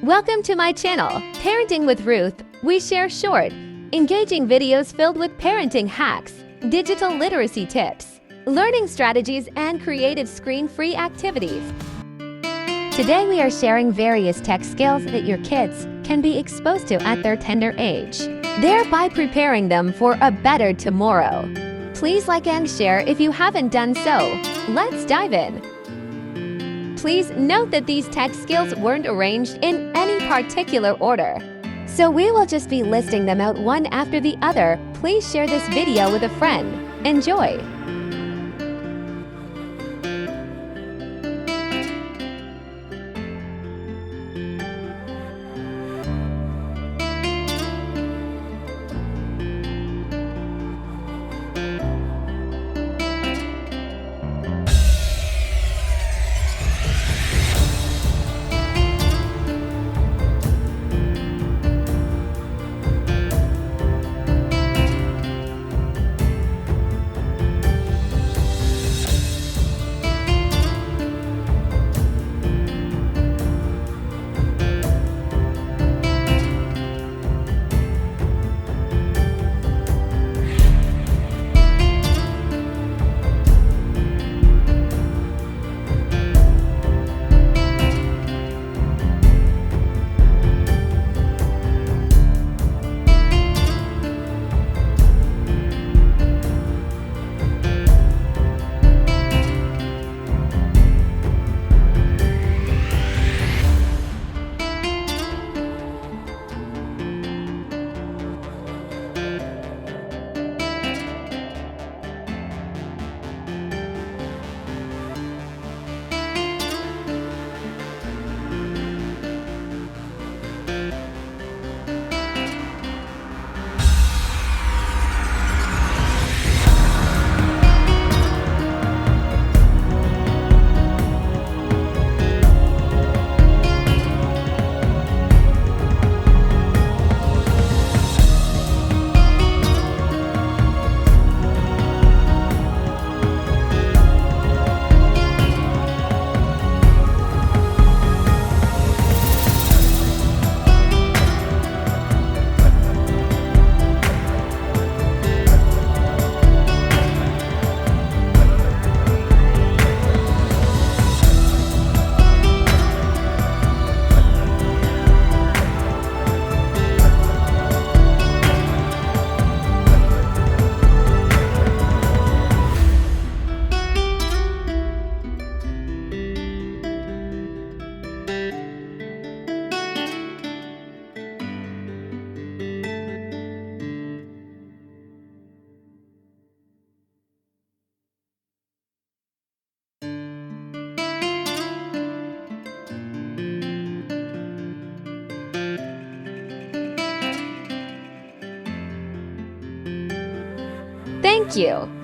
Welcome to my channel, Parenting with Ruth. We share short, engaging videos filled with parenting hacks, digital literacy tips, learning strategies, and creative screen-free activities. Today we are sharing various tech skills that your kids can be exposed to at their tender age, thereby preparing them for a better tomorrow. Please like and share if you haven't done so. Let's dive in. Please note that these tech skills weren't arranged in any particular order, so we will just be listing them out one after the other. Please share this video with a friend. Enjoy! Thank you.